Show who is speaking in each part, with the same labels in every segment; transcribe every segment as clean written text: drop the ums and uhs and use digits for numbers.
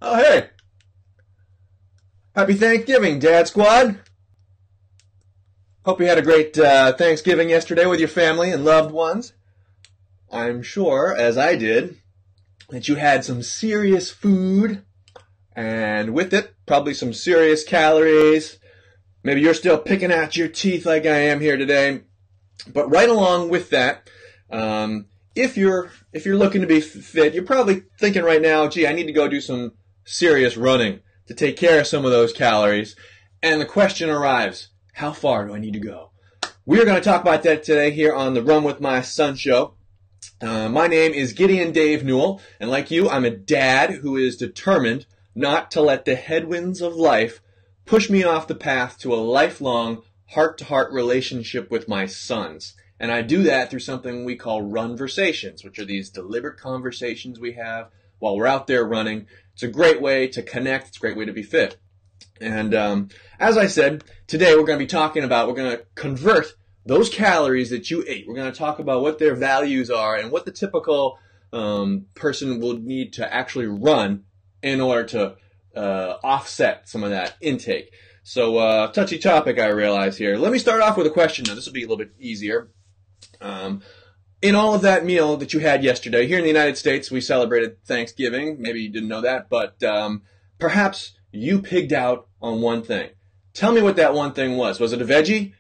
Speaker 1: Oh, hey! Happy Thanksgiving, Dad Squad! Hope you had a great Thanksgiving yesterday with your family and loved ones. I'm sure, as I did, that you had some serious food, and with it, probably some serious calories. Maybe you're still picking at your teeth like I am here today. But right along with that, if you're looking to be fit, you're probably thinking right now, gee, I need to go do some serious running to take care of some of those calories. And the question arrives, how far do I need to go? We're going to talk about that today here on the Run With My Son show. My name is Gideon Dave Newell, and like you, I'm a dad who is determined not to let the headwinds of life push me off the path to a lifelong heart-to-heart relationship with my sons. And I do that through something we call runversations, which are these deliberate conversations we have while we're out there running. It's a great way to connect. It's a great way to be fit. And as I said, today we're going to be talking about, we're going to convert those calories that you ate. We're going to talk about what their values are and what the typical person will need to actually run in order to offset some of that intake. So touchy topic, I realize here. Let me start off with a question. Now, this will be a little bit easier. In all of that meal that you had yesterday, here in the United States, we celebrated Thanksgiving. Maybe you didn't know that, but perhaps you pigged out on one thing. Tell me what that one thing was. Was it a veggie?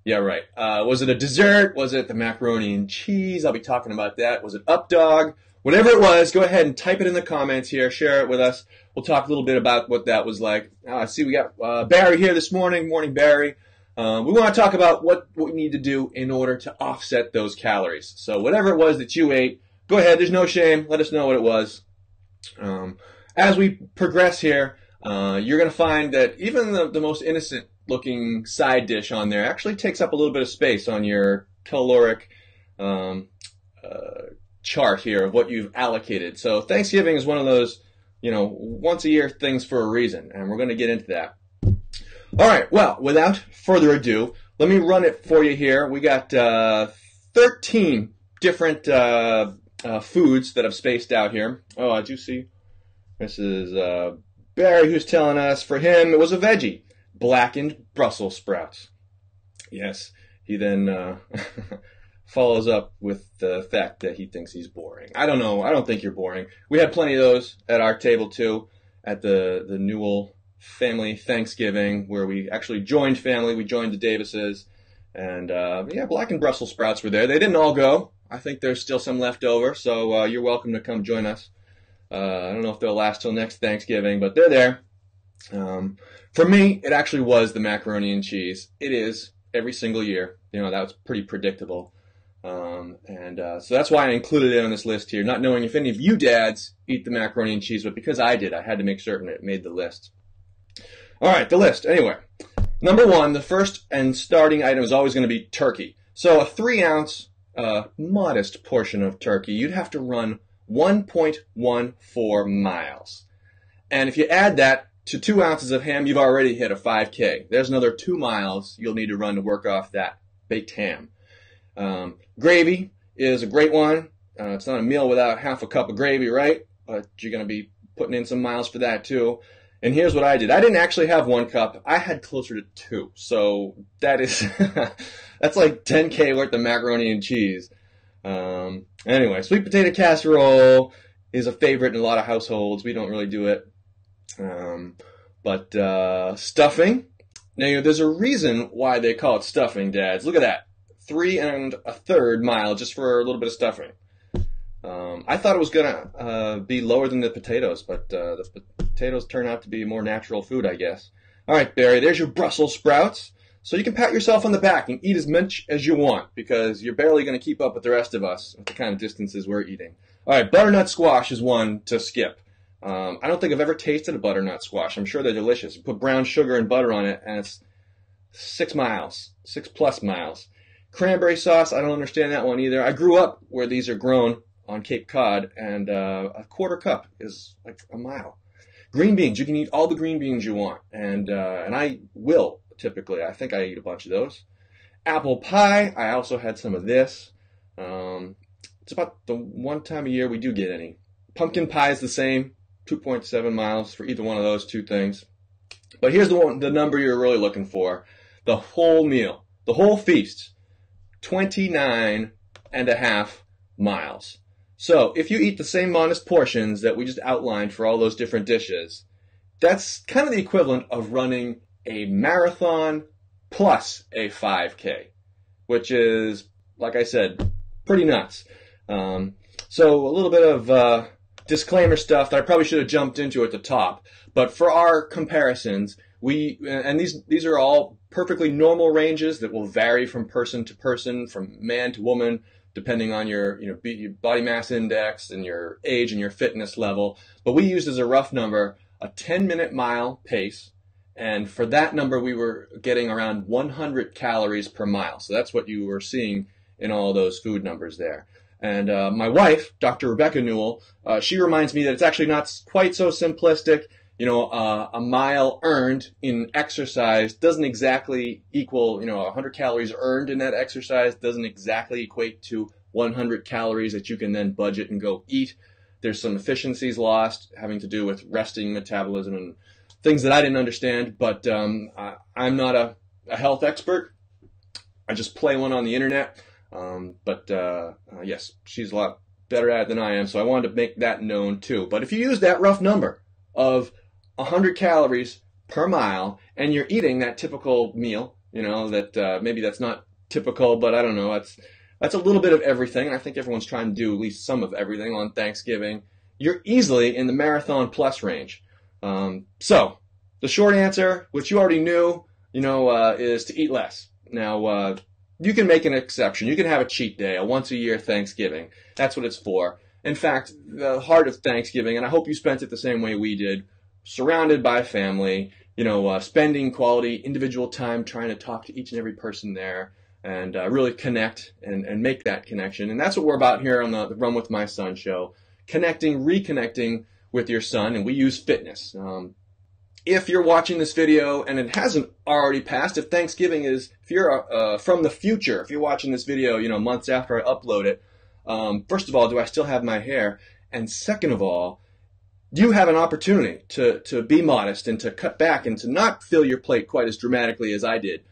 Speaker 1: Yeah, right. Was it a dessert? Was it the macaroni and cheese? I'll be talking about that. Was it up dog? Whatever it was, go ahead and type it in the comments here. Share it with us. We'll talk a little bit about what that was like. I see we got Barry here this morning. Morning, Barry. We want to talk about what we need to do in order to offset those calories. So whatever it was that you ate, go ahead. There's no shame. Let us know what it was. As we progress here, you're going to find that even the most innocent looking side dish on there actually takes up a little bit of space on your caloric chart here of what you've allocated. So Thanksgiving is one of those, once a year things for a reason, and we're going to get into that. All right, well, without further ado, let me run it for you here. We got 13 different foods that I've spaced out here. Oh, I do see. This is Barry who's telling us for him it was a veggie. Blackened Brussels sprouts. Yes, he then follows up with the fact that he thinks he's boring. I don't know. I don't think you're boring. We had plenty of those at our table, too, at the Newell family Thanksgiving, where we actually joined family. We joined the Davises. And, blackened Brussels sprouts were there. They didn't all go. I think there's still some left over, so you're welcome to come join us. I don't know if they'll last till next Thanksgiving, but they're there. For me, it actually was the macaroni and cheese. It is every single year. That was pretty predictable. So that's why I included it on this list here, not knowing if any of you dads eat the macaroni and cheese, but because I did, I had to make certain it made the list. All right, the list. Anyway, number one, the first and starting item is always going to be turkey. So a 3-ounce, modest portion of turkey, you'd have to run 1.14 miles. And if you add that to 2 ounces of ham, you've already hit a 5K. There's another 2 miles you'll need to run to work off that baked ham. Gravy is a great one. It's not a meal without half a cup of gravy, right? But you're going to be putting in some miles for that, too. And here's what I did. I didn't actually have 1 cup. I had closer to 2. So that is, that's like 10K worth of macaroni and cheese. Anyway, sweet potato casserole is a favorite in a lot of households. We don't really do it. But stuffing. Now, there's a reason why they call it stuffing, dads. Look at that. 3 1/3 mile just for a little bit of stuffing. I thought it was going to be lower than the potatoes, but the potatoes turn out to be more natural food, I guess. All right, Barry, there's your Brussels sprouts. So you can pat yourself on the back and eat as much as you want because you're barely going to keep up with the rest of us with the kind of distances we're eating. All right, butternut squash is one to skip. I don't think I've ever tasted a butternut squash. I'm sure they're delicious. You put brown sugar and butter on it, and it's 6 miles, 6+ miles. Cranberry sauce, I don't understand that one either. I grew up where these are grown on Cape Cod, and a 1/4 cup is like a mile. Green beans, you can eat all the green beans you want, and I will typically. I think I eat a bunch of those. Apple pie, I also had some of this. It's about the one time a year we do get any. Pumpkin pie is the same. 2.7 miles for either one of those two things. But here's the number you're really looking for. The whole meal, the whole feast, 29.5 miles. So if you eat the same modest portions that we just outlined for all those different dishes, that's kind of the equivalent of running a marathon plus a 5K, which is, like I said, pretty nuts. So a little bit of disclaimer stuff that I probably should have jumped into at the top. But for our comparisons, these are all perfectly normal ranges that will vary from person to person, from man to woman, depending on your body mass index and your age and your fitness level. But we used as a rough number a 10-minute mile pace, and for that number we were getting around 100 calories per mile. So that's what you were seeing in all those food numbers there. And my wife, Dr. Rebecca Newell, she reminds me that it's actually not quite so simplistic. A mile earned in exercise doesn't exactly equal, 100 calories earned in that exercise doesn't exactly equate to 100 calories that you can then budget and go eat. There's some efficiencies lost having to do with resting metabolism and things that I didn't understand, but I'm not a health expert. I just play one on the internet. Yes, she's a lot better at it than I am, so I wanted to make that known too. But if you use that rough number of 100 calories per mile, and you're eating that typical meal, that maybe that's not typical, but I don't know, that's a little bit of everything. I think everyone's trying to do at least some of everything on Thanksgiving. You're easily in the marathon plus range. So the short answer, which you already knew, is to eat less. Now, you can make an exception. You can have a cheat day, a once-a-year Thanksgiving. That's what it's for. In fact, the heart of Thanksgiving, and I hope you spent it the same way we did, surrounded by family, spending quality individual time trying to talk to each and every person there and really connect and make that connection. And that's what we're about here on the Run With My Son show, connecting, reconnecting with your son, and we use fitness. If you're watching this video and it hasn't already passed, if you're from the future, if you're watching this video, months after I upload it, first of all, do I still have my hair? And second of all, you have an opportunity to be modest and to cut back and to not fill your plate quite as dramatically as I did.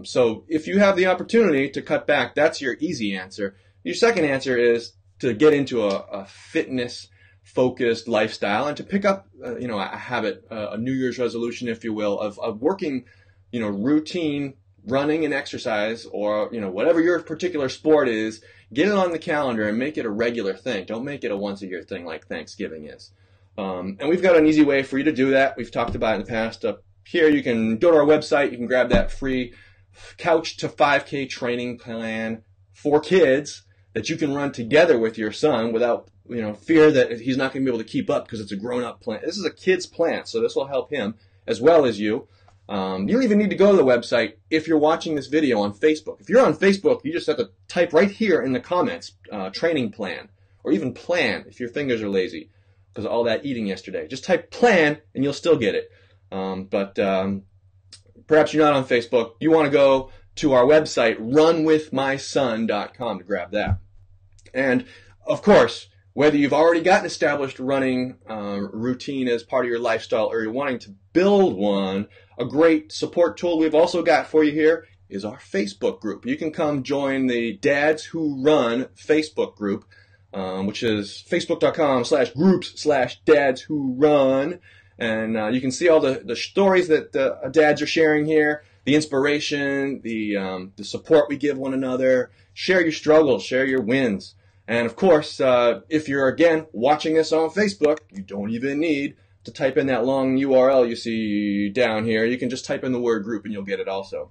Speaker 1: So if you have the opportunity to cut back, that's your easy answer. Your second answer is to get into a fitness-focused lifestyle and to pick up, a habit, a New Year's resolution, if you will, of working, routine running and exercise, or whatever your particular sport is. Get it on the calendar and make it a regular thing. Don't make it a once-a-year thing like Thanksgiving is. And we've got an easy way for you to do that. We've talked about it in the past. Up here, you can go to our website. You can grab that free Couch to 5K training plan for kids that you can run together with your son without fear that he's not going to be able to keep up because it's a grown-up plan. This is a kid's plan, so this will help him as well as you. You don't even need to go to the website if you're watching this video on Facebook. If you're on Facebook, you just have to type right here in the comments, training plan, or even plan if your fingers are lazy because of all that eating yesterday. Just type plan and you'll still get it. But perhaps you're not on Facebook. You want to go to our website, runwithmyson.com, to grab that. And, of course, whether you've already got an established running routine as part of your lifestyle or you're wanting to build one, a great support tool we've also got for you here is our Facebook group. You can come join the Dads Who Run Facebook group, which is facebook.com/groups/Dads Who Run. And you can see all the stories that dads are sharing here, the inspiration, the support we give one another. Share your struggles, share your wins. And of course, if you're, again, watching this on Facebook, you don't even need to type in that long URL you see down here. You can just type in the word group and you'll get it also.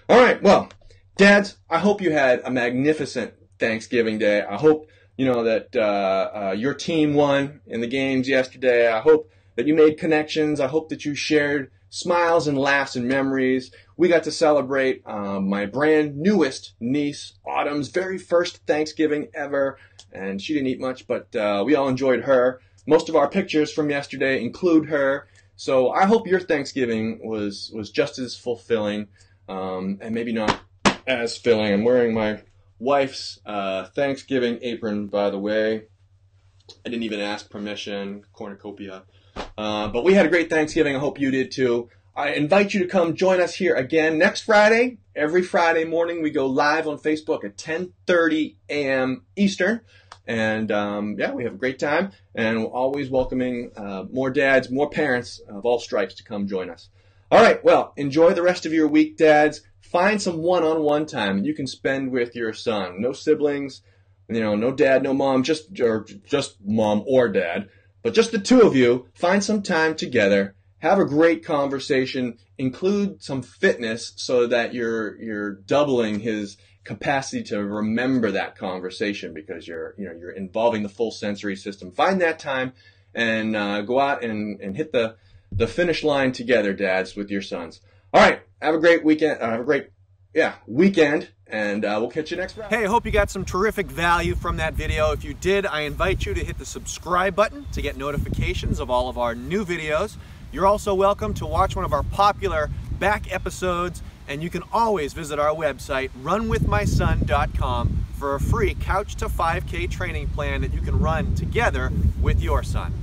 Speaker 1: All right, well, dads, I hope you had a magnificent Thanksgiving Day. I hope, that your team won in the games yesterday. I hope that you made connections. I hope that you shared smiles and laughs and memories. We got to celebrate my brand newest niece, Autumn's very first Thanksgiving ever, and she didn't eat much, but we all enjoyed her. Most of our pictures from yesterday include her, so I hope your Thanksgiving was just as fulfilling, and maybe not as filling. I'm wearing my wife's Thanksgiving apron, by the way. I didn't even ask permission, cornucopia. But we had a great Thanksgiving. I hope you did too. I invite you to come join us here again next Friday. Every Friday morning we go live on Facebook at 10:30 a.m. Eastern. And yeah, we have a great time. And we're always welcoming more dads, more parents of all stripes to come join us. All right, well, enjoy the rest of your week, dads. Find some one-on-one time that you can spend with your son. No siblings, no dad, no mom, just mom or dad, but just the two of you. Find some time together. Have a great conversation. Include some fitness so that you're doubling his capacity to remember that conversation, because you're involving the full sensory system. Find that time and go out and hit the finish line together, dads, with your sons. All right, have a great weekend. Have a great weekend, and we'll catch you next Friday. Hey, I hope you got some terrific value from that video. If you did, I invite you to hit the subscribe button to get notifications of all of our new videos. You're also welcome to watch one of our popular back episodes, and you can always visit our website, runwithmyson.com, for a free Couch to 5K training plan that you can run together with your son.